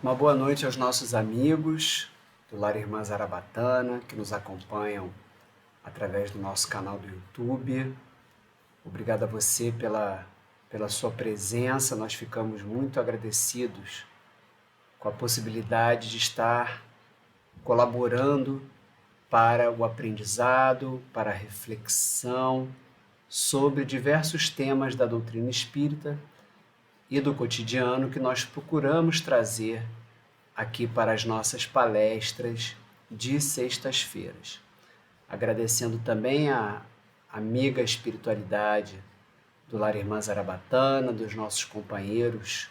Uma boa noite aos nossos amigos do Lar Irmã Zarabatana, que nos acompanham através do nosso canal do YouTube. Obrigado a você pela sua presença, nós ficamos muito agradecidos com a possibilidade de estar colaborando para o aprendizado, para a reflexão sobre diversos temas da doutrina espírita e do cotidiano que nós procuramos trazer aqui para as nossas palestras de sextas-feiras. Agradecendo também a amiga espiritualidade do Lar Irmã Zarabatana, dos nossos companheiros,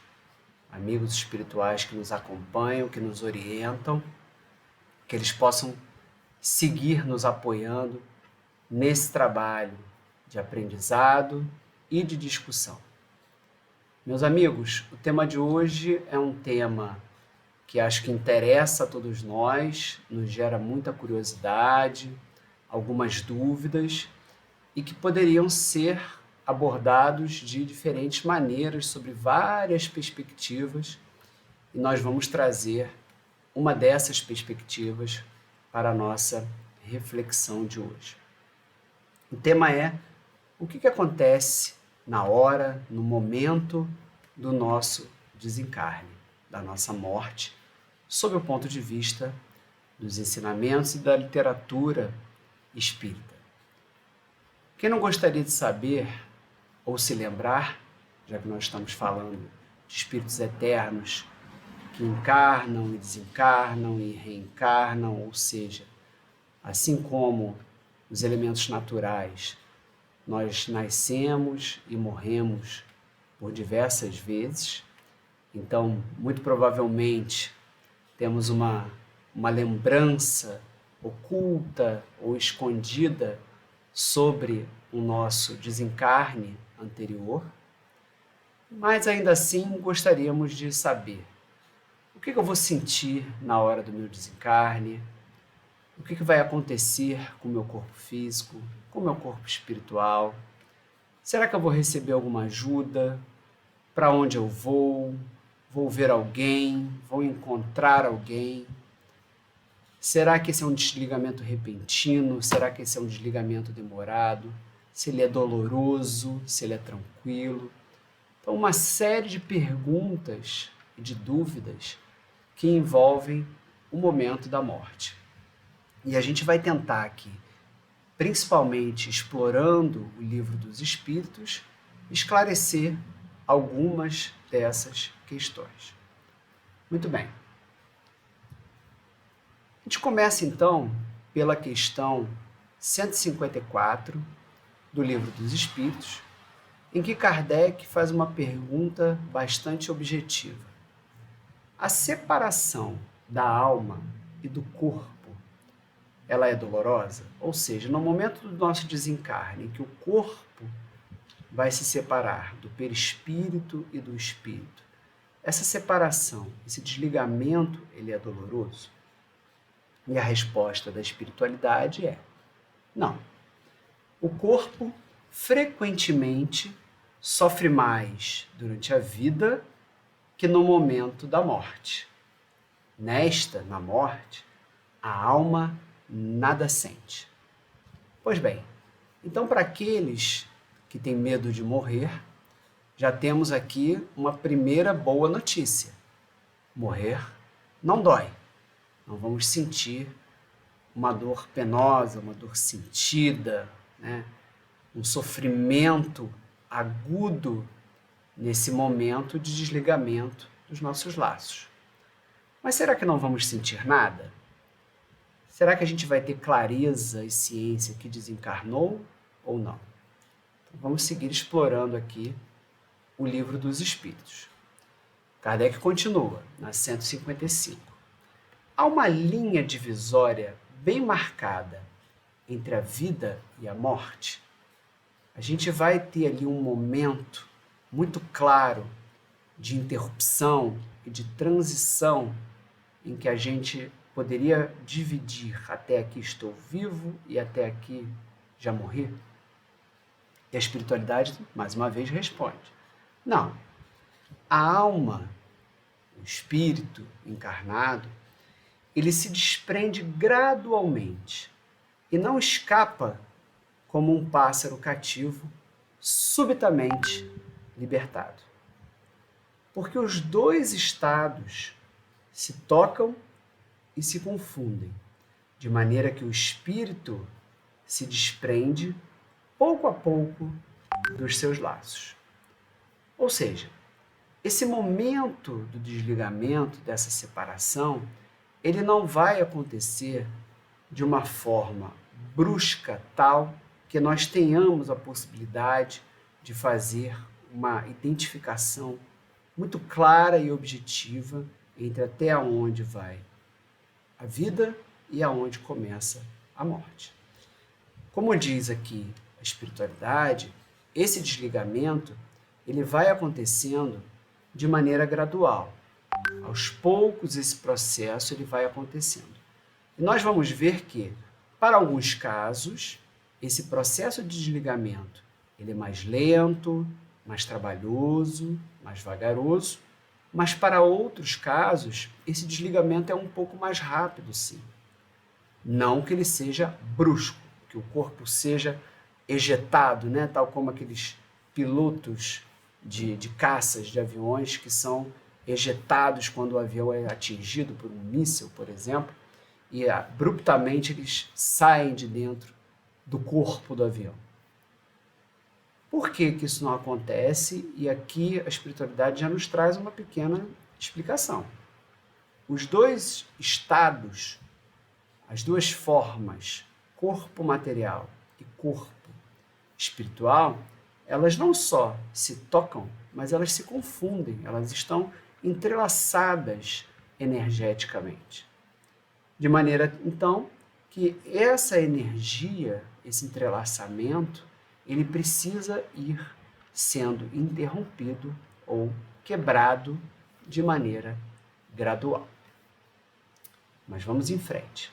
amigos espirituais que nos acompanham, que nos orientam, que eles possam seguir nos apoiando nesse trabalho de aprendizado e de discussão. Meus amigos, o tema de hoje é um tema que acho que interessa a todos nós, nos gera muita curiosidade, algumas dúvidas e que poderiam ser abordados de diferentes maneiras, sobre várias perspectivas, e nós vamos trazer uma dessas perspectivas para a nossa reflexão de hoje. O tema é o que acontece na hora, no momento do nosso desencarne, da nossa morte, sob o ponto de vista dos ensinamentos e da literatura espírita. Quem não gostaria de saber ou se lembrar, já que nós estamos falando de espíritos eternos que encarnam e desencarnam e reencarnam, ou seja, assim como os elementos naturais, nós nascemos e morremos por diversas vezes, então, muito provavelmente, temos uma lembrança oculta ou escondida sobre o nosso desencarne anterior, mas ainda assim gostaríamos de saber o que eu vou sentir na hora do meu desencarne, o que vai acontecer com o meu corpo físico, com o meu corpo espiritual. Será que eu vou receber alguma ajuda? Para onde eu vou? Vou ver alguém? Vou encontrar alguém? Será que esse é um desligamento repentino? Será que esse é um desligamento demorado? Se ele é doloroso? Se ele é tranquilo? Então, uma série de perguntas e de dúvidas que envolvem o momento da morte. E a gente vai tentar aqui, principalmente explorando o Livro dos Espíritos, esclarecer algumas dessas questões. Muito bem. A gente começa então pela questão 154 do Livro dos Espíritos, em que Kardec faz uma pergunta bastante objetiva. A separação da alma e do corpo, ela é dolorosa? Ou seja, no momento do nosso desencarne, em que o corpo vai se separar do perispírito e do espírito, essa separação, esse desligamento, ele é doloroso? E a resposta da espiritualidade é não. O corpo frequentemente sofre mais durante a vida que no momento da morte. Na morte, a alma nada sente. Pois bem, então para aqueles que têm medo de morrer, já temos aqui uma primeira boa notícia. Morrer não dói. Não vamos sentir uma dor penosa, uma dor sentida, né? Um sofrimento agudo nesse momento de desligamento dos nossos laços. Mas será que não vamos sentir nada? Será que a gente vai ter clareza e ciência que desencarnou ou não? Então, vamos seguir explorando aqui o Livro dos Espíritos. Kardec continua, na 155. Há uma linha divisória bem marcada entre a vida e a morte. A gente vai ter ali um momento muito claro de interrupção e de transição em que a gente poderia dividir até aqui estou vivo e até aqui já morri? E a espiritualidade, mais uma vez, responde: não. A alma, o espírito encarnado, ele se desprende gradualmente e não escapa como um pássaro cativo subitamente libertado. Porque os dois estados se tocam e se confundem, de maneira que o espírito se desprende pouco a pouco dos seus laços. Ou seja, esse momento do desligamento, dessa separação, ele não vai acontecer de uma forma brusca, tal que nós tenhamos a possibilidade de fazer uma identificação muito clara e objetiva entre até onde vai a vida e aonde começa a morte. Como diz aqui a espiritualidade, esse desligamento ele vai acontecendo de maneira gradual. Aos poucos esse processo ele vai acontecendo. E nós vamos ver que, para alguns casos, esse processo de desligamento ele é mais lento, mais trabalhoso, mais vagaroso, mas para outros casos, esse desligamento é um pouco mais rápido, sim. Não que ele seja brusco, que o corpo seja ejetado, né? Tal como aqueles pilotos de caças de aviões que são ejetados quando o avião é atingido por um míssil, por exemplo, e abruptamente eles saem de dentro do corpo do avião. Por que que isso não acontece? E aqui a espiritualidade já nos traz uma pequena explicação. Os dois estados, as duas formas, corpo material e corpo espiritual, elas não só se tocam, mas elas se confundem, elas estão entrelaçadas energeticamente. De maneira, então, que essa energia, esse entrelaçamento, ele precisa ir sendo interrompido ou quebrado de maneira gradual. Mas vamos em frente.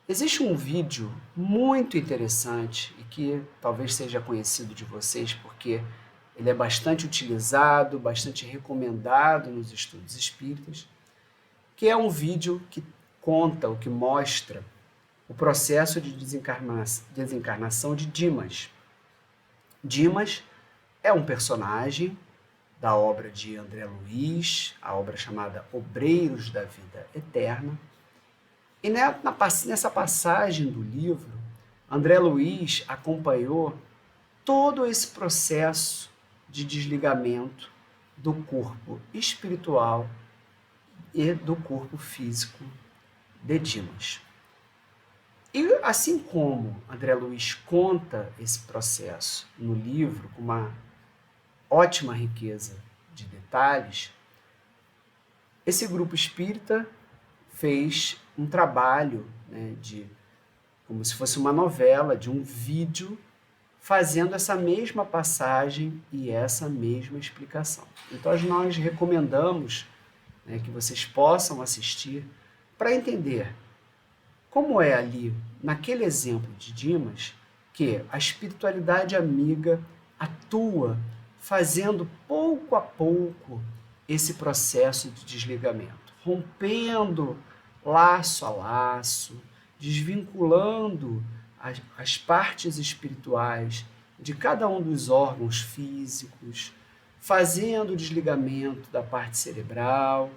Existe um vídeo muito interessante e que talvez seja conhecido de vocês porque ele é bastante utilizado, bastante recomendado nos estudos espíritas, que é um vídeo que conta, ou que mostra o processo de desencarnação de Dimas. Dimas é um personagem da obra de André Luiz, a obra chamada Obreiros da Vida Eterna. E nessa passagem do livro, André Luiz acompanhou todo esse processo de desligamento do corpo espiritual e do corpo físico de Dimas. E assim como André Luiz conta esse processo no livro com uma ótima riqueza de detalhes, esse grupo espírita fez um trabalho, né, como se fosse uma novela, de um vídeo, fazendo essa mesma passagem e essa mesma explicação. Então nós recomendamos, né, que vocês possam assistir para entender como é ali, naquele exemplo de Dimas, que a espiritualidade amiga atua fazendo pouco a pouco esse processo de desligamento, rompendo laço a laço, desvinculando as partes espirituais de cada um dos órgãos físicos, fazendo o desligamento da parte cerebral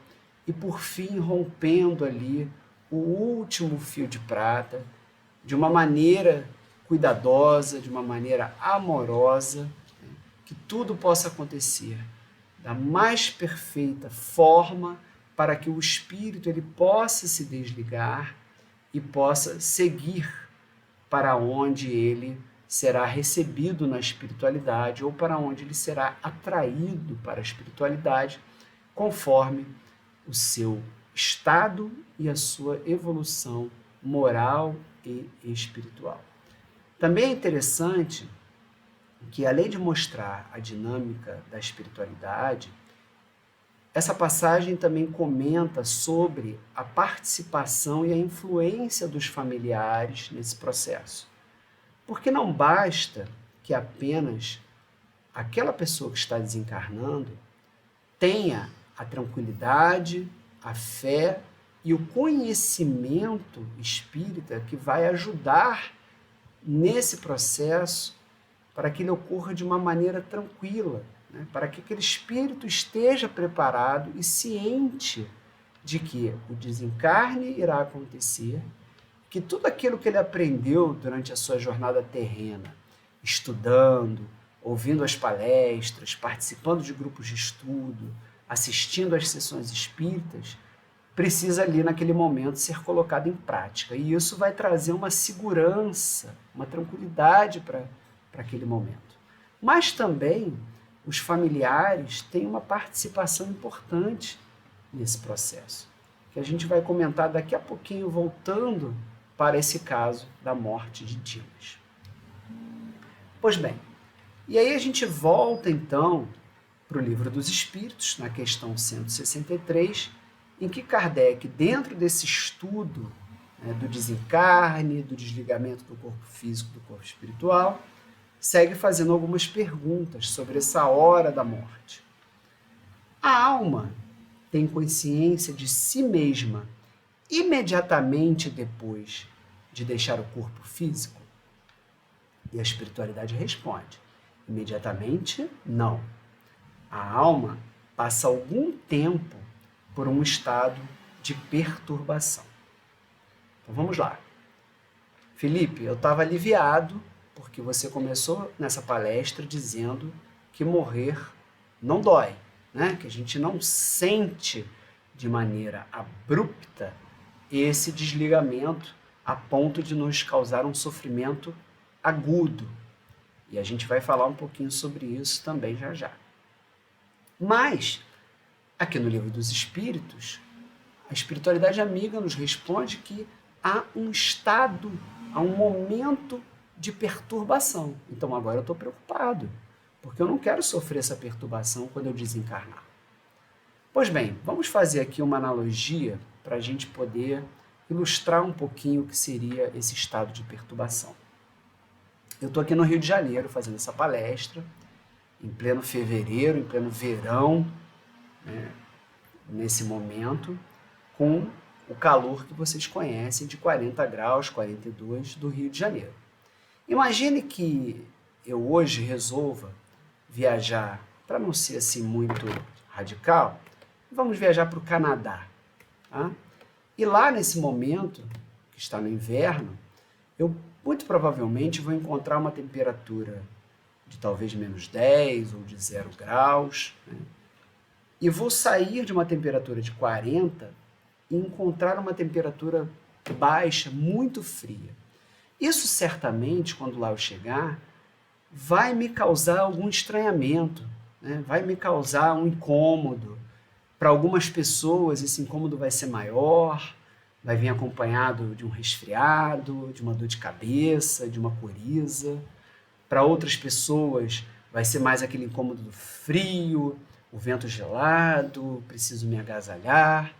e, por fim, rompendo ali o último fio de prata de uma maneira cuidadosa, de uma maneira amorosa, que tudo possa acontecer da mais perfeita forma para que o espírito ele possa se desligar e possa seguir para onde ele será recebido na espiritualidade ou para onde ele será atraído para a espiritualidade, conforme o seu estado e a sua evolução moral e espiritual. Também é interessante que, além de mostrar a dinâmica da espiritualidade, essa passagem também comenta sobre a participação e a influência dos familiares nesse processo. Porque não basta que apenas aquela pessoa que está desencarnando tenha a tranquilidade, a fé e o conhecimento espírita que vai ajudar nesse processo para que ele ocorra de uma maneira tranquila, né? Para que aquele espírito esteja preparado e ciente de que o desencarne irá acontecer, que tudo aquilo que ele aprendeu durante a sua jornada terrena, estudando, ouvindo as palestras, participando de grupos de estudo, assistindo às sessões espíritas, precisa ali naquele momento ser colocado em prática. E isso vai trazer uma segurança, uma tranquilidade para aquele momento. Mas também os familiares têm uma participação importante nesse processo, que a gente vai comentar daqui a pouquinho, voltando para esse caso da morte de Dimas. Pois bem, e aí a gente volta então para o Livro dos Espíritos, na questão 163, em que Kardec, dentro desse estudo, né, do desencarne, do desligamento do corpo físico do corpo espiritual, segue fazendo algumas perguntas sobre essa hora da morte. A alma tem consciência de si mesma imediatamente depois de deixar o corpo físico? E a espiritualidade responde: imediatamente, não. A alma passa algum tempo por um estado de perturbação. Então vamos lá. Felipe, eu estava aliviado porque você começou nessa palestra dizendo que morrer não dói, né? Que a gente não sente de maneira abrupta esse desligamento a ponto de nos causar um sofrimento agudo. E a gente vai falar um pouquinho sobre isso também já já. Mas, aqui no Livro dos Espíritos, a espiritualidade amiga nos responde que há um estado, há um momento de perturbação. Então agora eu estou preocupado, porque eu não quero sofrer essa perturbação quando eu desencarnar. Pois bem, vamos fazer aqui uma analogia para a gente poder ilustrar um pouquinho o que seria esse estado de perturbação. Eu estou aqui no Rio de Janeiro fazendo essa palestra, em pleno fevereiro, em pleno verão, né, nesse momento, com o calor que vocês conhecem de 40 graus, 42 do Rio de Janeiro. Imagine que eu hoje resolva viajar, para não ser assim muito radical, vamos viajar para o Canadá. Tá? E lá nesse momento, que está no inverno, eu muito provavelmente vou encontrar uma temperatura de talvez menos 10 ou de 0 graus, né? E vou sair de uma temperatura de 40 e encontrar uma temperatura baixa, muito fria. Isso certamente, quando lá eu chegar, vai me causar algum estranhamento, né? Vai me causar um incômodo. Para algumas pessoas esse incômodo vai ser maior, vai vir acompanhado de um resfriado, de uma dor de cabeça, de uma coriza. Para outras pessoas vai ser mais aquele incômodo do frio, o vento gelado, preciso me agasalhar.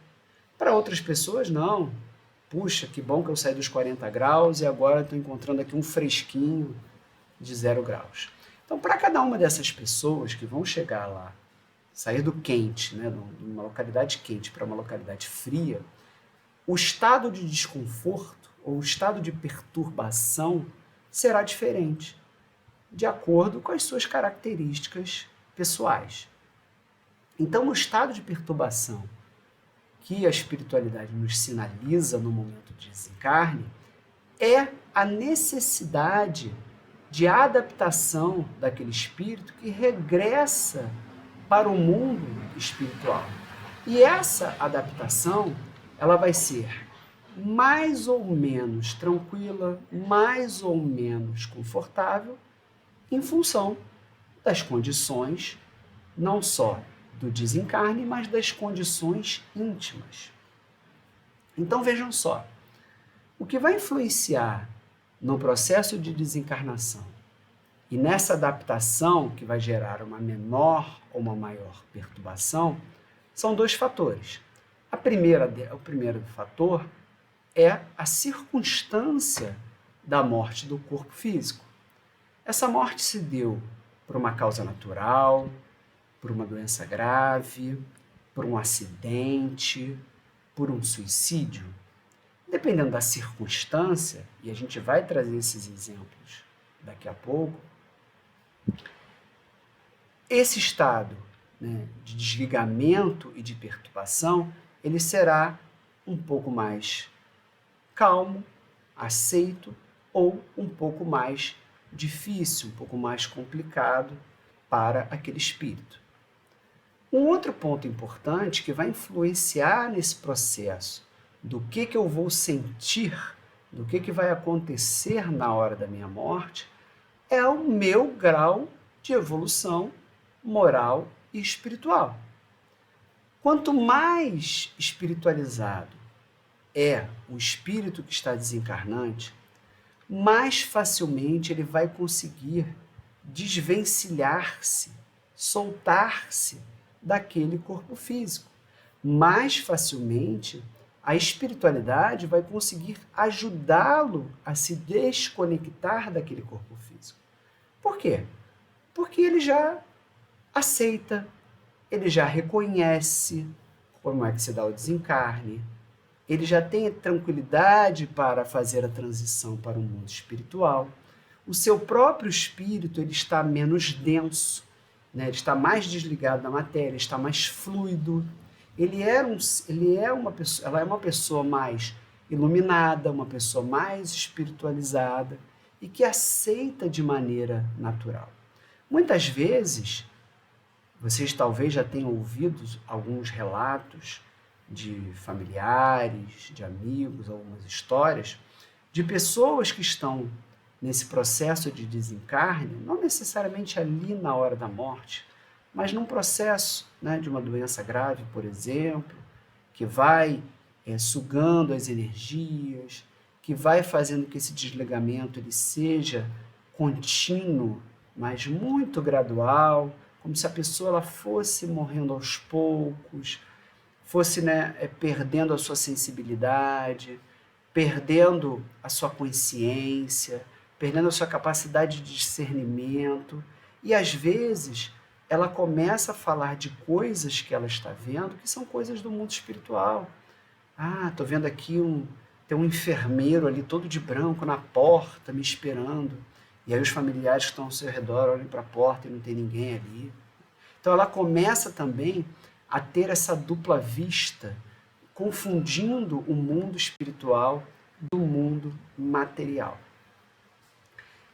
Para outras pessoas, não. Puxa, que bom que eu saí dos 40 graus e agora estou encontrando aqui um fresquinho de 0 graus. Então, para cada uma dessas pessoas que vão chegar lá, sair do quente, né, de uma localidade quente para uma localidade fria, o estado de desconforto ou o estado de perturbação será diferente, de acordo com as suas características pessoais. Então, o estado de perturbação que a espiritualidade nos sinaliza no momento de desencarne é a necessidade de adaptação daquele espírito que regressa para o mundo espiritual. E essa adaptação, ela vai ser mais ou menos tranquila, mais ou menos confortável, em função das condições, não só do desencarne, mas das condições íntimas. Então vejam só, o que vai influenciar no processo de desencarnação e nessa adaptação que vai gerar uma menor ou uma maior perturbação são dois fatores. O primeiro fator é a circunstância da morte do corpo físico. Essa morte se deu por uma causa natural, por uma doença grave, por um acidente, por um suicídio. Dependendo da circunstância, e a gente vai trazer esses exemplos daqui a pouco, esse estado, né, de desligamento e de perturbação, ele será um pouco mais calmo, aceito, ou um pouco mais difícil, um pouco mais complicado para aquele espírito. Um outro ponto importante que vai influenciar nesse processo do que eu vou sentir, do que vai acontecer na hora da minha morte, é o meu grau de evolução moral e espiritual. Quanto mais espiritualizado é o espírito que está desencarnante, mais facilmente ele vai conseguir desvencilhar-se, soltar-se daquele corpo físico. Mais facilmente a espiritualidade vai conseguir ajudá-lo a se desconectar daquele corpo físico. Por quê? Porque ele já aceita, ele já reconhece como é que se dá o desencarne, ele já tem tranquilidade para fazer a transição para o mundo espiritual. O seu próprio espírito ele está menos denso, né? Ele está mais desligado da matéria, está mais fluido. Ela é uma pessoa mais iluminada, uma pessoa mais espiritualizada e que aceita de maneira natural. Muitas vezes, vocês talvez já tenham ouvido alguns relatos de familiares, de amigos, algumas histórias, de pessoas que estão nesse processo de desencarne, não necessariamente ali na hora da morte, mas num processo, né, de uma doença grave, por exemplo, que vai sugando as energias, que vai fazendo que esse desligamento ele seja contínuo, mas muito gradual, como se a pessoa ela fosse morrendo aos poucos, fosse, né, perdendo a sua sensibilidade, perdendo a sua consciência, perdendo a sua capacidade de discernimento. E às vezes ela começa a falar de coisas que ela está vendo que são coisas do mundo espiritual. Ah, estou vendo aqui tem um enfermeiro ali todo de branco na porta me esperando. E aí os familiares que estão ao seu redor olham para a porta e não tem ninguém ali. Então ela começa também a ter essa dupla vista, confundindo o mundo espiritual do mundo material.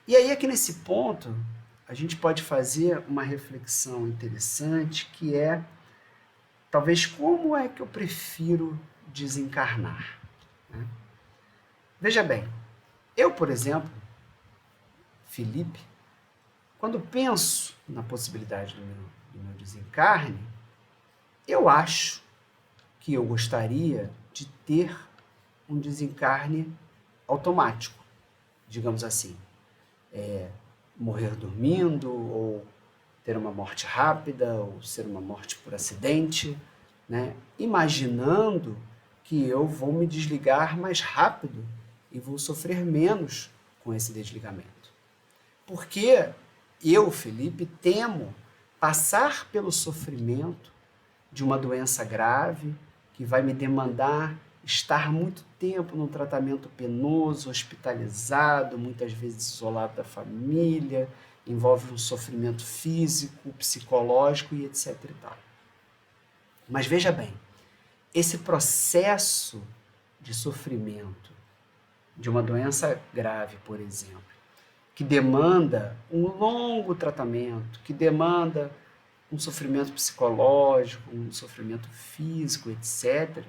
E aí aqui nesse ponto, a gente pode fazer uma reflexão interessante, que é, talvez, como é que eu prefiro desencarnar? Né? Veja bem, eu, por exemplo, Felipe, quando penso na possibilidade do meu desencarne, eu acho que eu gostaria de ter um desencarne automático, digamos assim. Morrer dormindo, ou ter uma morte rápida, ou ser uma morte por acidente, né? Imaginando que eu vou me desligar mais rápido e vou sofrer menos com esse desligamento. Porque eu, Felipe, temo passar pelo sofrimento de uma doença grave que vai me demandar estar muito tempo num tratamento penoso, hospitalizado, muitas vezes isolado da família, envolve um sofrimento físico, psicológico e etc. e tal. Mas veja bem, esse processo de sofrimento de uma doença grave, por exemplo, que demanda um longo tratamento, que demanda um sofrimento psicológico, um sofrimento físico, etc.,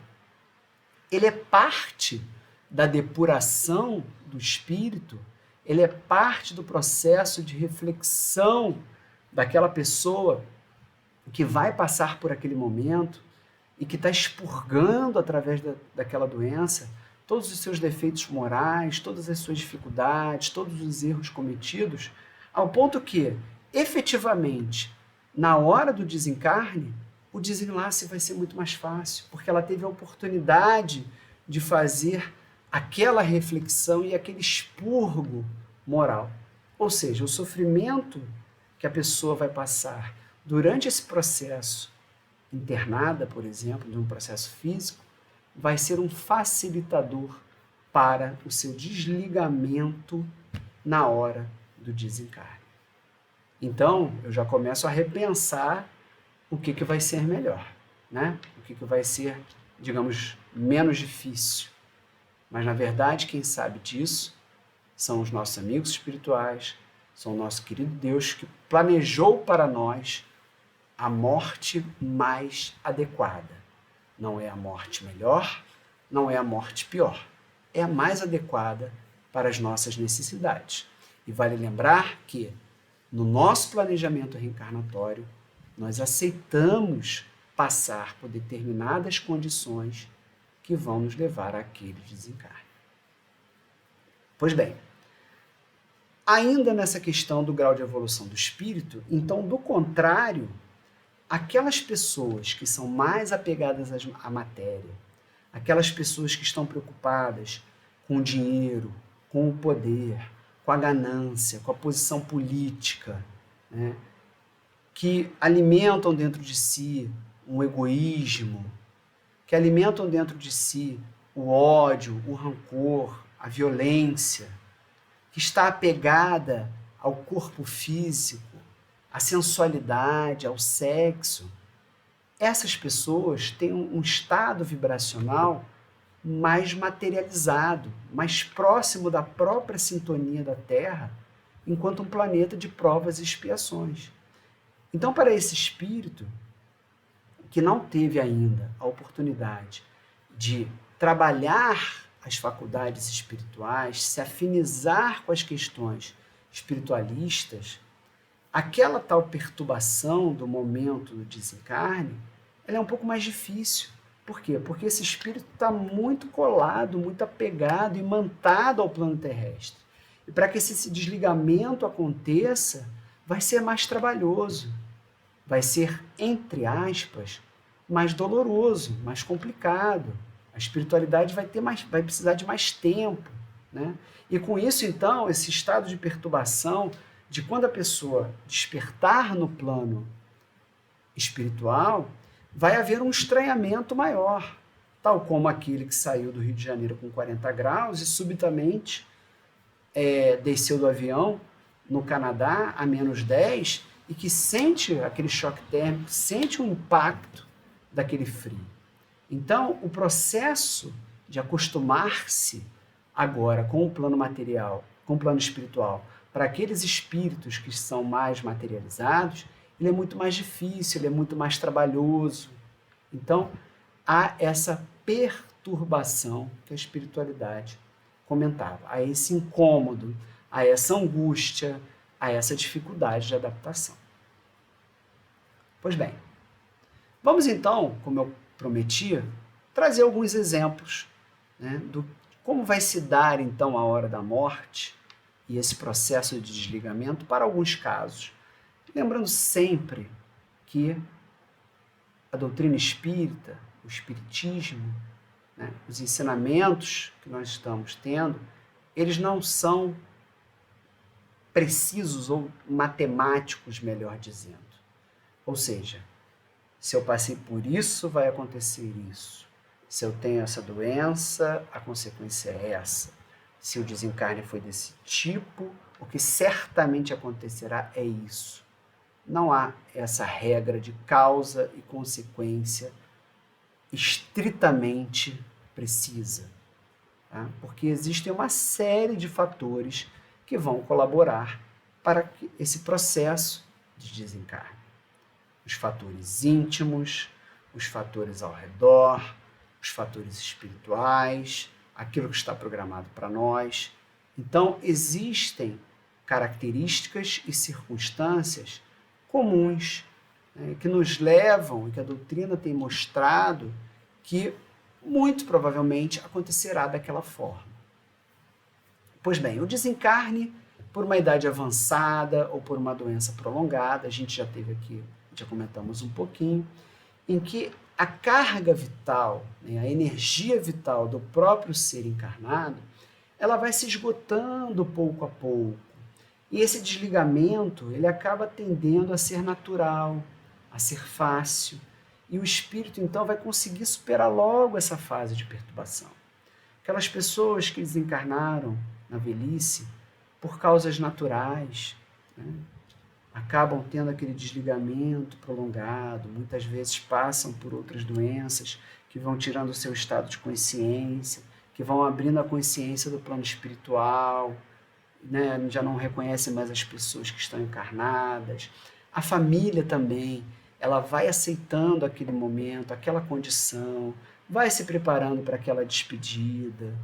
ele é parte da depuração do espírito, ele é parte do processo de reflexão daquela pessoa que vai passar por aquele momento e que está expurgando através daquela doença todos os seus defeitos morais, todas as suas dificuldades, todos os erros cometidos, ao ponto que, efetivamente, na hora do desencarne, o desenlace vai ser muito mais fácil, porque ela teve a oportunidade de fazer aquela reflexão e aquele expurgo moral. Ou seja, o sofrimento que a pessoa vai passar durante esse processo internada, por exemplo, de um processo físico, vai ser um facilitador para o seu desligamento na hora do desencarne. Então, eu já começo a repensar o que vai ser melhor, né? O que vai ser, digamos, menos difícil. Mas, na verdade, quem sabe disso são os nossos amigos espirituais, são o nosso querido Deus que planejou para nós a morte mais adequada. Não é a morte melhor, não é a morte pior. É a mais adequada para as nossas necessidades. E vale lembrar que, no nosso planejamento reencarnatório, nós aceitamos passar por determinadas condições que vão nos levar àquele desencarne. Pois bem, ainda nessa questão do grau de evolução do espírito, então, do contrário, aquelas pessoas que são mais apegadas à matéria, aquelas pessoas que estão preocupadas com o dinheiro, com o poder, com a ganância, com a posição política, né, que alimentam dentro de si um egoísmo, que alimentam dentro de si o ódio, o rancor, a violência, que está apegada ao corpo físico, à sensualidade, ao sexo. Essas pessoas têm um estado vibracional mais materializado, mais próximo da própria sintonia da Terra, enquanto um planeta de provas e expiações. Então, para esse espírito que não teve ainda a oportunidade de trabalhar as faculdades espirituais, se afinizar com as questões espiritualistas, aquela tal perturbação do momento do desencarne, ela é um pouco mais difícil. Por quê? Porque esse espírito está muito colado, muito apegado, imantado ao plano terrestre. E para que esse desligamento aconteça, vai ser mais trabalhoso. Vai ser, entre aspas, mais doloroso, mais complicado. A espiritualidade vai precisar de mais tempo, né? E com isso, então, esse estado de perturbação, de quando a pessoa despertar no plano espiritual, vai haver um estranhamento maior, tal como aquele que saiu do Rio de Janeiro com 40 graus e subitamente desceu do avião no Canadá a -10 e que sente aquele choque térmico, sente o impacto daquele frio. Então, o processo de acostumar-se agora com o plano material, com o plano espiritual, para aqueles espíritos que são mais materializados, ele é muito mais difícil, ele é muito mais trabalhoso. Então, há essa perturbação que a espiritualidade comentava, há esse incômodo, há essa angústia, há essa dificuldade de adaptação. Pois bem, vamos então, como eu prometia, trazer alguns exemplos, né, do como vai se dar então a hora da morte e esse processo de desligamento para alguns casos. Lembrando sempre que a doutrina espírita, o espiritismo, né, os ensinamentos que nós estamos tendo, eles não são precisos ou matemáticos, melhor dizendo. Ou seja, se eu passei por isso, vai acontecer isso. Se eu tenho essa doença, a consequência é essa. Se o desencarne foi desse tipo, o que certamente acontecerá é isso. Não há essa regra de causa e consequência estritamente precisa, tá? Porque existem uma série de fatores que vão colaborar para esse processo de desencarne. Os fatores íntimos, os fatores ao redor, os fatores espirituais, aquilo que está programado para nós. Então, existem características e circunstâncias comuns, né, que nos levam, e que a doutrina tem mostrado, que muito provavelmente acontecerá daquela forma. Pois bem, o desencarne por uma idade avançada ou por uma doença prolongada, a gente já teve aqui, já comentamos um pouquinho, em que a carga vital, né, a energia vital do próprio ser encarnado, ela vai se esgotando pouco a pouco. E esse desligamento, ele acaba tendendo a ser natural, a ser fácil. e o espírito então vai conseguir superar logo essa fase de perturbação. Aquelas pessoas que desencarnaram na velhice por causas naturais, né, acabam tendo aquele desligamento prolongado, muitas vezes passam por outras doenças que vão tirando o seu estado de consciência, que vão abrindo a consciência do plano espiritual, né? Já não reconhecem mais as pessoas que estão encarnadas. A família também, ela vai aceitando aquele momento, aquela condição, vai se preparando para aquela despedida,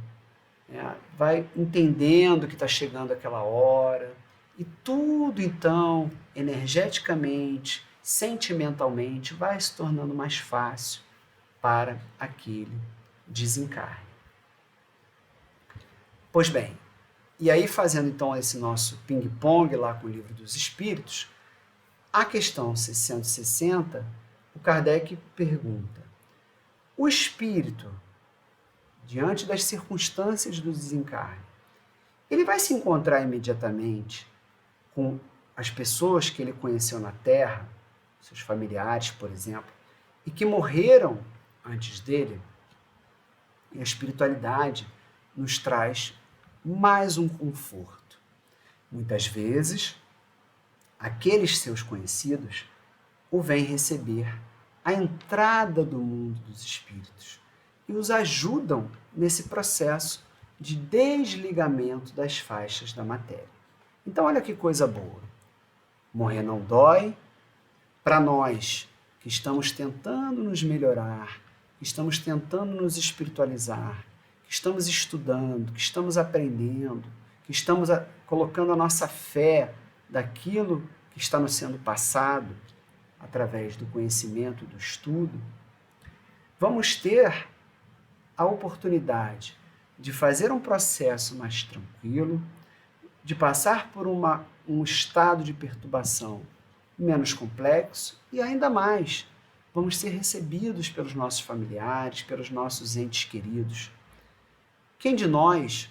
né? Vai entendendo que está chegando aquela hora, e tudo então, energeticamente, sentimentalmente, vai se tornando mais fácil para aquele desencarne. Pois bem, e aí fazendo então esse nosso ping-pong lá com o Livro dos Espíritos, a questão 660, o Kardec pergunta: o espírito, diante das circunstâncias do desencarne, ele vai se encontrar imediatamente com as pessoas que ele conheceu na Terra, seus familiares, por exemplo, e que morreram antes dele? E a espiritualidade nos traz mais um conforto. Muitas vezes, aqueles seus conhecidos o vêm receber à entrada do mundo dos espíritos e os ajudam nesse processo de desligamento das faixas da matéria. Então, olha que coisa boa. Morrer não dói. Para nós que estamos tentando nos melhorar, que estamos tentando nos espiritualizar, que estamos estudando, que estamos aprendendo, que estamos colocando a nossa fé daquilo que está nos sendo passado através do conhecimento, do estudo, vamos ter a oportunidade de fazer um processo mais tranquilo, de passar por um estado de perturbação menos complexo e ainda mais, vamos ser recebidos pelos nossos familiares, pelos nossos entes queridos. Quem de nós,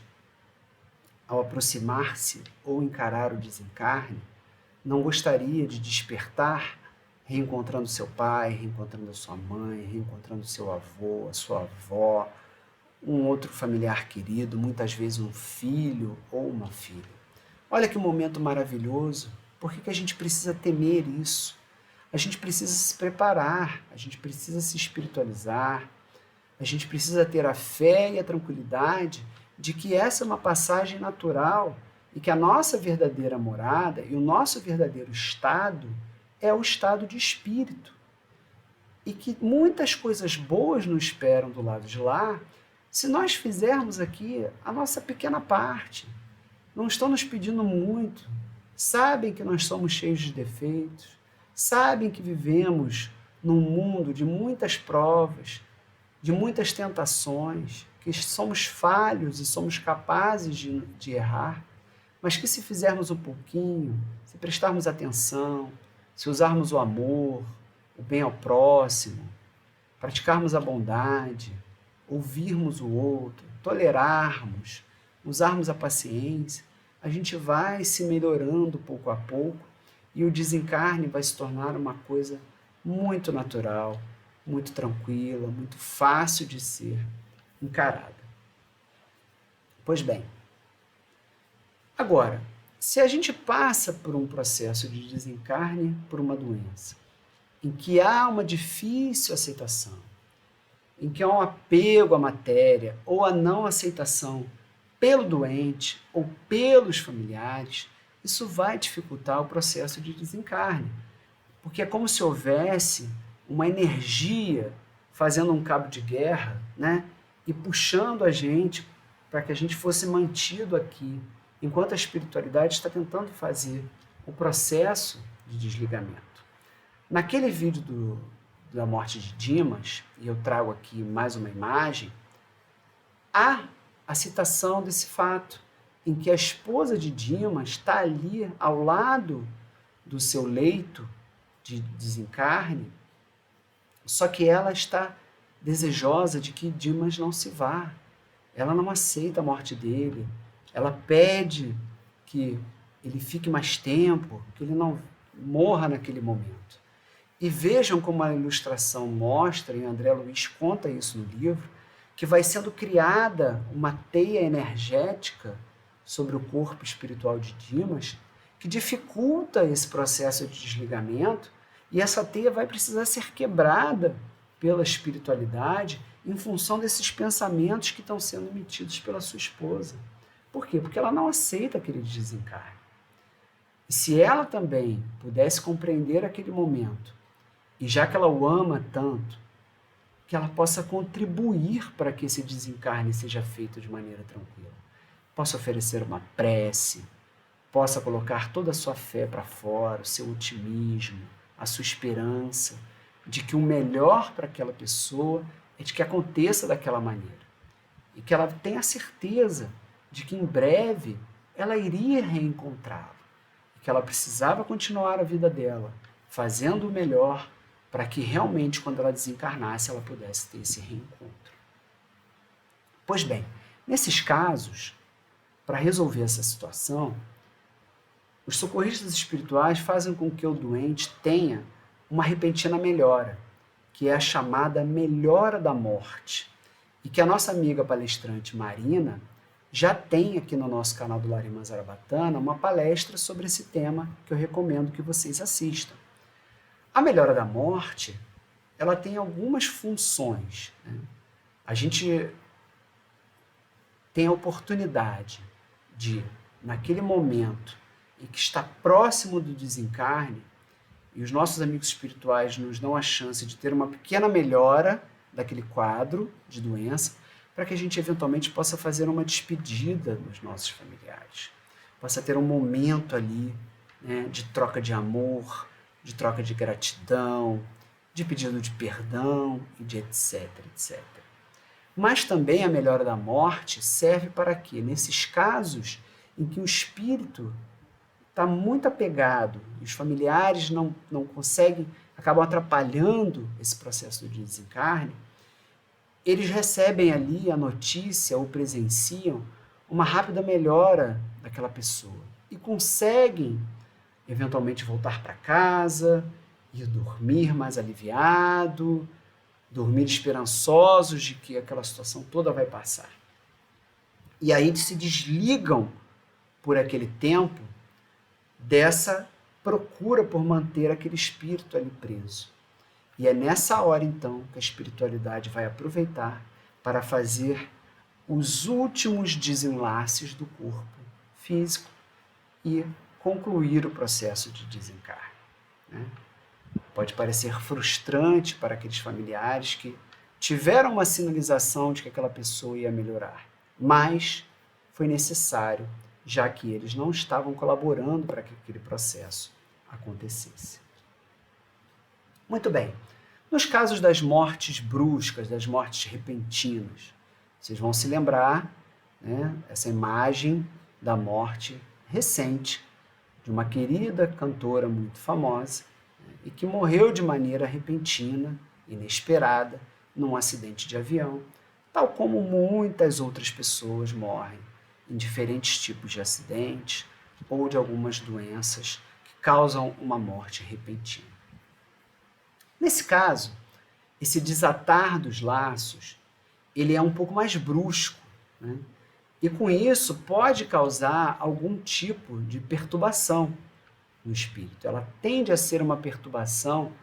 ao aproximar-se ou encarar o desencarne, não gostaria de despertar reencontrando seu pai, reencontrando a sua mãe, reencontrando seu avô, a sua avó, um outro familiar querido, muitas vezes um filho ou uma filha? Olha que momento maravilhoso. Por que a gente precisa temer isso? A gente precisa se preparar, a gente precisa se espiritualizar, a gente precisa ter a fé e a tranquilidade de que essa é uma passagem natural e que a nossa verdadeira morada e o nosso verdadeiro estado é o estado de espírito. E que muitas coisas boas nos esperam do lado de lá se nós fizermos aqui a nossa pequena parte. Não estão nos pedindo muito, sabem que nós somos cheios de defeitos, sabem que vivemos num mundo de muitas provas, de muitas tentações, que somos falhos e somos capazes de errar, mas que se fizermos um pouquinho, se prestarmos atenção, se usarmos o amor, o bem ao próximo, praticarmos a bondade, ouvirmos o outro, tolerarmos, usarmos a paciência, a gente vai se melhorando pouco a pouco e o desencarne vai se tornar uma coisa muito natural, muito tranquila, muito fácil de ser encarada. Pois bem, agora, se a gente passa por um processo de desencarne por uma doença, em que há uma difícil aceitação, em que há um apego à matéria ou a não aceitação pelo doente ou pelos familiares, isso vai dificultar o processo de desencarne, porque é como se houvesse uma energia fazendo um cabo de guerra, né? E puxando a gente para que a gente fosse mantido aqui, enquanto a espiritualidade está tentando fazer o processo de desligamento. Naquele vídeo da morte de Dimas, e eu trago aqui mais uma imagem, há a citação desse fato, em que a esposa de Dimas está ali ao lado do seu leito de desencarne, só que ela está desejosa de que Dimas não se vá. Ela não aceita a morte dele. Ela pede que ele fique mais tempo, que ele não morra naquele momento. E vejam como a ilustração mostra, e André Luiz conta isso no livro, que vai sendo criada uma teia energética sobre o corpo espiritual de Dimas, que dificulta esse processo de desligamento, e essa teia vai precisar ser quebrada pela espiritualidade em função desses pensamentos que estão sendo emitidos pela sua esposa. Por quê? Porque ela não aceita aquele desencarne. E se ela também pudesse compreender aquele momento, e já que ela o ama tanto, que ela possa contribuir para que esse desencarne seja feito de maneira tranquila. Possa oferecer uma prece, possa colocar toda a sua fé para fora, o seu otimismo, a sua esperança de que o melhor para aquela pessoa é de que aconteça daquela maneira. E que ela tenha certeza de que em breve ela iria reencontrá-lo. E que ela precisava continuar a vida dela, fazendo o melhor para que realmente, quando ela desencarnasse, ela pudesse ter esse reencontro. Pois bem, nesses casos, para resolver essa situação, os socorristas espirituais fazem com que o doente tenha uma repentina melhora, que é a chamada melhora da morte, e que a nossa amiga palestrante Marina já tem aqui no nosso canal do Lar Irmã Zarabatana uma palestra sobre esse tema que eu recomendo que vocês assistam. A melhora da morte, ela tem algumas funções, né? A gente tem a oportunidade de, naquele momento em que está próximo do desencarne, e os nossos amigos espirituais nos dão a chance de ter uma pequena melhora daquele quadro de doença, para que a gente eventualmente possa fazer uma despedida dos nossos familiares, possa ter um momento ali, né, de troca de amor, de troca de gratidão, de pedido de perdão e de etc, etc. Mas também a melhora da morte serve para quê? Nesses casos em que o espírito está muito apegado e os familiares não conseguem, acabam atrapalhando esse processo de desencarne, eles recebem ali a notícia ou presenciam uma rápida melhora daquela pessoa e conseguem eventualmente voltar para casa, ir dormir mais aliviado, dormir esperançosos de que aquela situação toda vai passar. E aí eles se desligam por aquele tempo dessa procura por manter aquele espírito ali preso. E é nessa hora, então, que a espiritualidade vai aproveitar para fazer os últimos desenlaces do corpo físico e concluir o processo de desencarne, né? Pode parecer frustrante para aqueles familiares que tiveram uma sinalização de que aquela pessoa ia melhorar, mas foi necessário, já que eles não estavam colaborando para que aquele processo acontecesse. Muito bem. Nos casos das mortes bruscas, das mortes repentinas, vocês vão se lembrar, né, essa imagem da morte recente de uma querida cantora muito famosa, né, e que morreu de maneira repentina, inesperada, num acidente de avião, tal como muitas outras pessoas morrem em diferentes tipos de acidentes ou de algumas doenças que causam uma morte repentina. Nesse caso, esse desatar dos laços, ele é um pouco mais brusco, né? E com isso pode causar algum tipo de perturbação no espírito. Ela tende a ser uma perturbação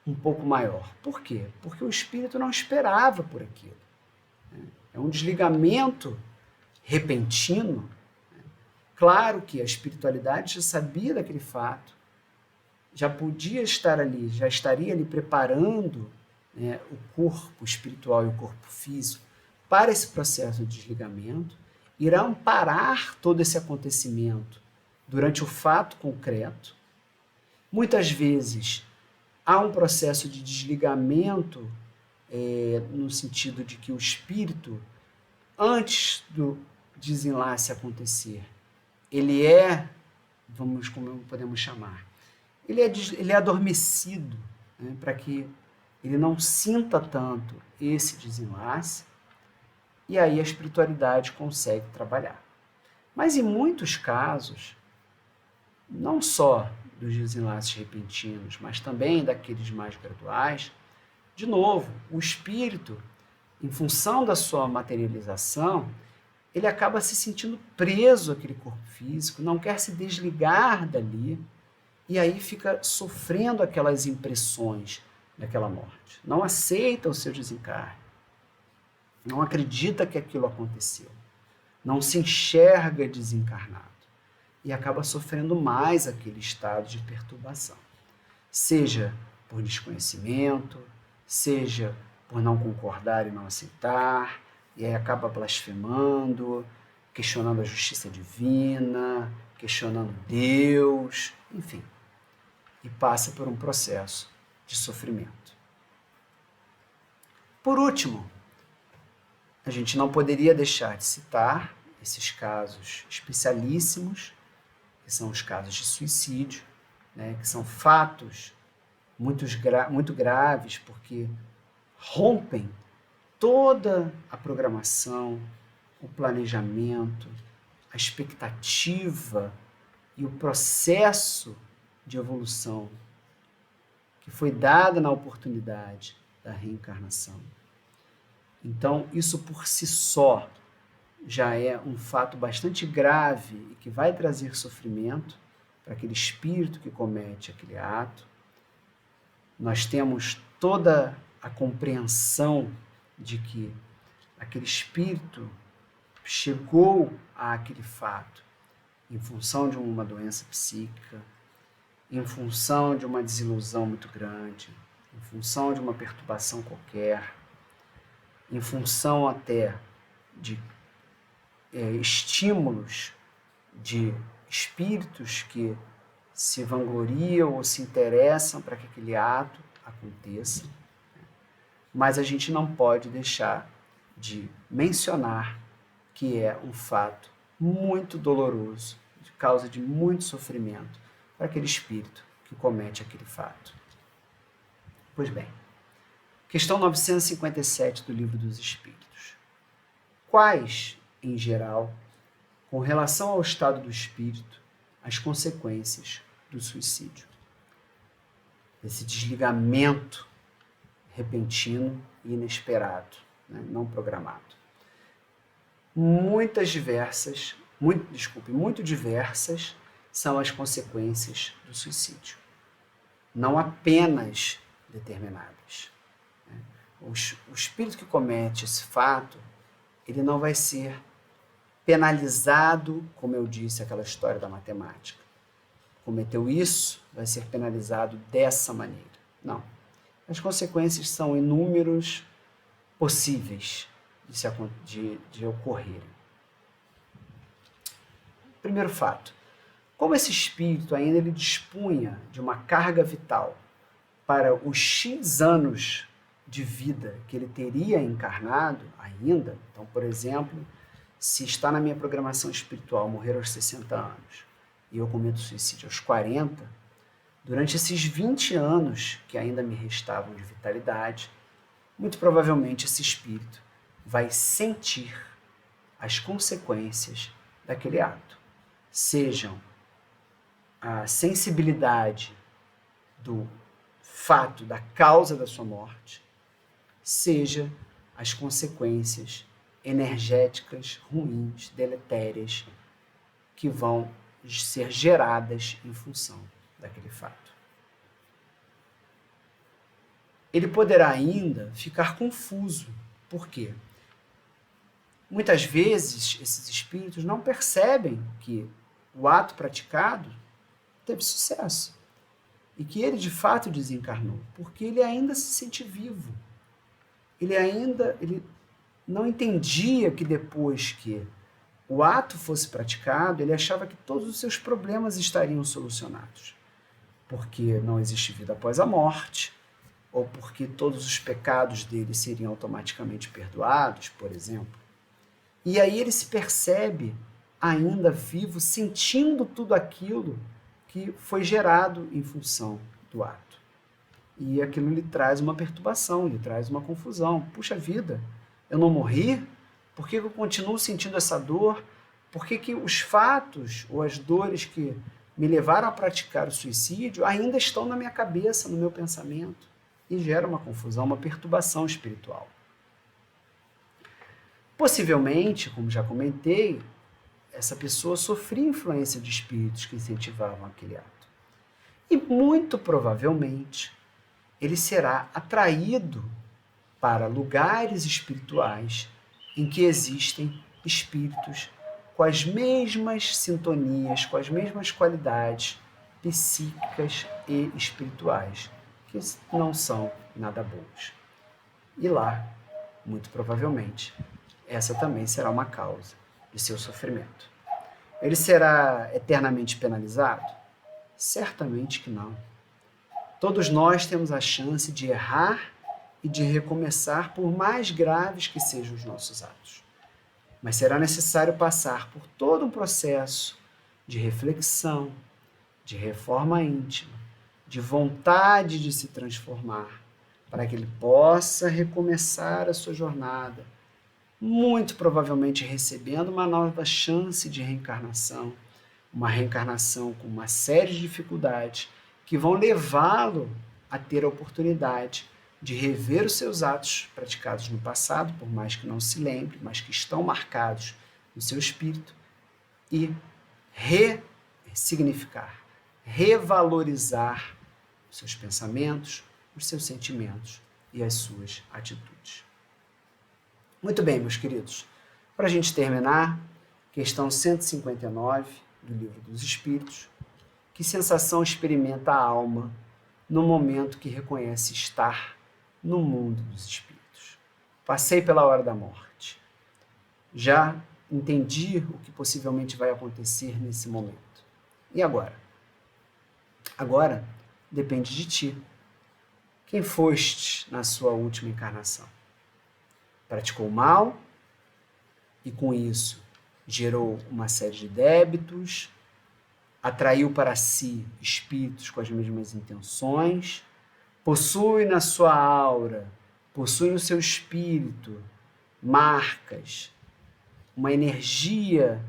um pouco maior. Por quê? Porque o espírito não esperava por aquilo. É um desligamento repentino. Claro que a espiritualidade já sabia daquele fato, já podia estar ali, já estaria ali preparando, né, o corpo espiritual e o corpo físico para esse processo de desligamento, irá amparar todo esse acontecimento durante o fato concreto. Muitas vezes há um processo de desligamento no sentido de que o espírito, antes do desenlace acontecer, ele é, como podemos chamar, ele é adormecido, né, para que ele não sinta tanto esse desenlace, e aí a espiritualidade consegue trabalhar. Mas em muitos casos, não só dos desenlaces repentinos, mas também daqueles mais graduais, de novo, o espírito, em função da sua materialização, ele acaba se sentindo preso àquele corpo físico, não quer se desligar dali, e aí fica sofrendo aquelas impressões daquela morte. Não aceita o seu desencarne. Não acredita que aquilo aconteceu. Não se enxerga desencarnado. E acaba sofrendo mais aquele estado de perturbação. Seja por desconhecimento, seja por não concordar e não aceitar, e aí acaba blasfemando, questionando a justiça divina, questionando Deus, enfim. E passa por um processo de sofrimento. Por último, a gente não poderia deixar de citar esses casos especialíssimos, que são os casos de suicídio, né, que são fatos muito graves, porque rompem toda a programação, o planejamento, a expectativa e o processo de evolução que foi dada na oportunidade da reencarnação. Então, isso por si só já é um fato bastante grave e que vai trazer sofrimento para aquele espírito que comete aquele ato. Nós temos toda a compreensão de que aquele espírito chegou àquele fato em função de uma doença psíquica, em função de uma desilusão muito grande, em função de uma perturbação qualquer, em função até de estímulos de espíritos que se vangloriam ou se interessam para que aquele ato aconteça. Mas a gente não pode deixar de mencionar que é um fato muito doloroso, de causa de muito sofrimento para aquele espírito que comete aquele fato. Pois bem, questão 957 do Livro dos Espíritos. Quais, em geral, com relação ao estado do espírito, as consequências do suicídio? Esse desligamento repentino e inesperado, né, não programado. Muito diversas são as consequências do suicídio. Não apenas determinadas. O espírito que comete esse fato, ele não vai ser penalizado, como eu disse, aquela história da matemática. Cometeu isso, vai ser penalizado dessa maneira. Não. As consequências são inúmeros possíveis de ocorrerem. Primeiro fato. Como esse espírito ainda ele dispunha de uma carga vital para os X anos de vida que ele teria encarnado ainda, então, por exemplo, se está na minha programação espiritual morrer aos 60 anos e eu cometo suicídio aos 40, durante esses 20 anos que ainda me restavam de vitalidade, muito provavelmente esse espírito vai sentir as consequências daquele ato. Sejam a sensibilidade do fato, da causa da sua morte, seja as consequências energéticas ruins, deletérias, que vão ser geradas em função daquele fato. Ele poderá ainda ficar confuso. Por quê? Muitas vezes, esses espíritos não percebem que o ato praticado teve sucesso e que ele, de fato, desencarnou, porque ele ainda se sente vivo. Ele não entendia que depois que o ato fosse praticado, ele achava que todos os seus problemas estariam solucionados, porque não existe vida após a morte, ou porque todos os pecados dele seriam automaticamente perdoados, por exemplo. E aí ele se percebe ainda vivo, sentindo tudo aquilo que foi gerado em função do ato. E aquilo lhe traz uma perturbação, lhe traz uma confusão. Puxa vida, eu não morri? Por que eu continuo sentindo essa dor? Por que os fatos ou as dores que me levaram a praticar o suicídio ainda estão na minha cabeça, no meu pensamento, e gera uma confusão, uma perturbação espiritual. Possivelmente, como já comentei, essa pessoa sofria influência de espíritos que incentivavam aquele ato. E muito provavelmente ele será atraído para lugares espirituais em que existem espíritos com as mesmas sintonias, com as mesmas qualidades psíquicas e espirituais, que não são nada boas. E lá, muito provavelmente, essa também será uma causa de seu sofrimento. Ele será eternamente penalizado? Certamente que não. Todos nós temos a chance de errar e de recomeçar, por mais graves que sejam os nossos atos. Mas será necessário passar por todo um processo de reflexão, de reforma íntima, de vontade de se transformar, para que ele possa recomeçar a sua jornada, muito provavelmente recebendo uma nova chance de reencarnação, uma reencarnação com uma série de dificuldades que vão levá-lo a ter a oportunidade de rever os seus atos praticados no passado, por mais que não se lembre, mas que estão marcados no seu espírito, e ressignificar, revalorizar os seus pensamentos, os seus sentimentos e as suas atitudes. Muito bem, meus queridos. Para a gente terminar, questão 159 do Livro dos Espíritos. Que sensação experimenta a alma no momento que reconhece estar no mundo dos espíritos? Passei pela hora da morte. Já entendi o que possivelmente vai acontecer nesse momento. E agora? Agora depende de ti. Quem foste na sua última encarnação? Praticou mal e com isso gerou uma série de débitos, atraiu para si espíritos com as mesmas intenções, possui na sua aura, possui no seu espírito marcas, uma energia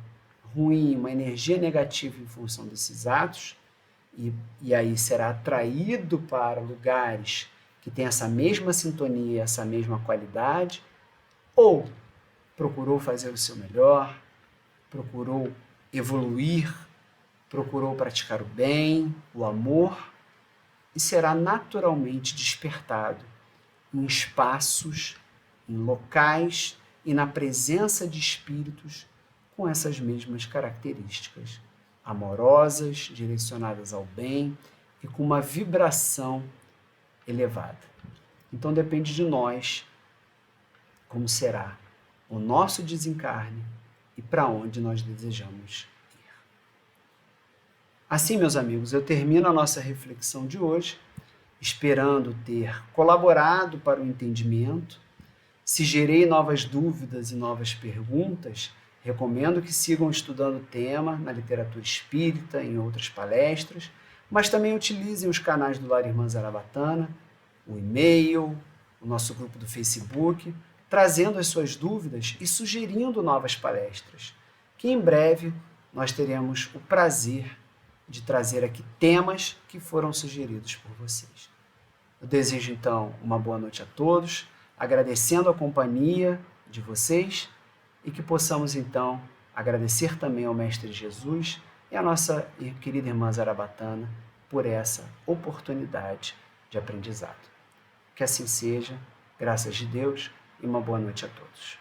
ruim, uma energia negativa em função desses atos, e aí será atraído para lugares que têm essa mesma sintonia, essa mesma qualidade, ou procurou fazer o seu melhor, procurou evoluir, procurou praticar o bem, o amor, e será naturalmente despertado em espaços, em locais e na presença de espíritos com essas mesmas características, amorosas, direcionadas ao bem e com uma vibração elevada. Então depende de nós como será o nosso desencarne e para onde nós desejamos ir. Assim, meus amigos, eu termino a nossa reflexão de hoje, esperando ter colaborado para o entendimento. Se gerei novas dúvidas e novas perguntas, recomendo que sigam estudando o tema na literatura espírita, em outras palestras, mas também utilizem os canais do Lar Irmã Zarabatana, o e-mail, o nosso grupo do Facebook, trazendo as suas dúvidas e sugerindo novas palestras, que em breve nós teremos o prazer de trazer aqui temas que foram sugeridos por vocês. Eu desejo, então, uma boa noite a todos, agradecendo a companhia de vocês e que possamos, então, agradecer também ao Mestre Jesus e à nossa querida irmã Zarabatana por essa oportunidade de aprendizado. Que assim seja, graças de Deus, e uma boa noite a todos.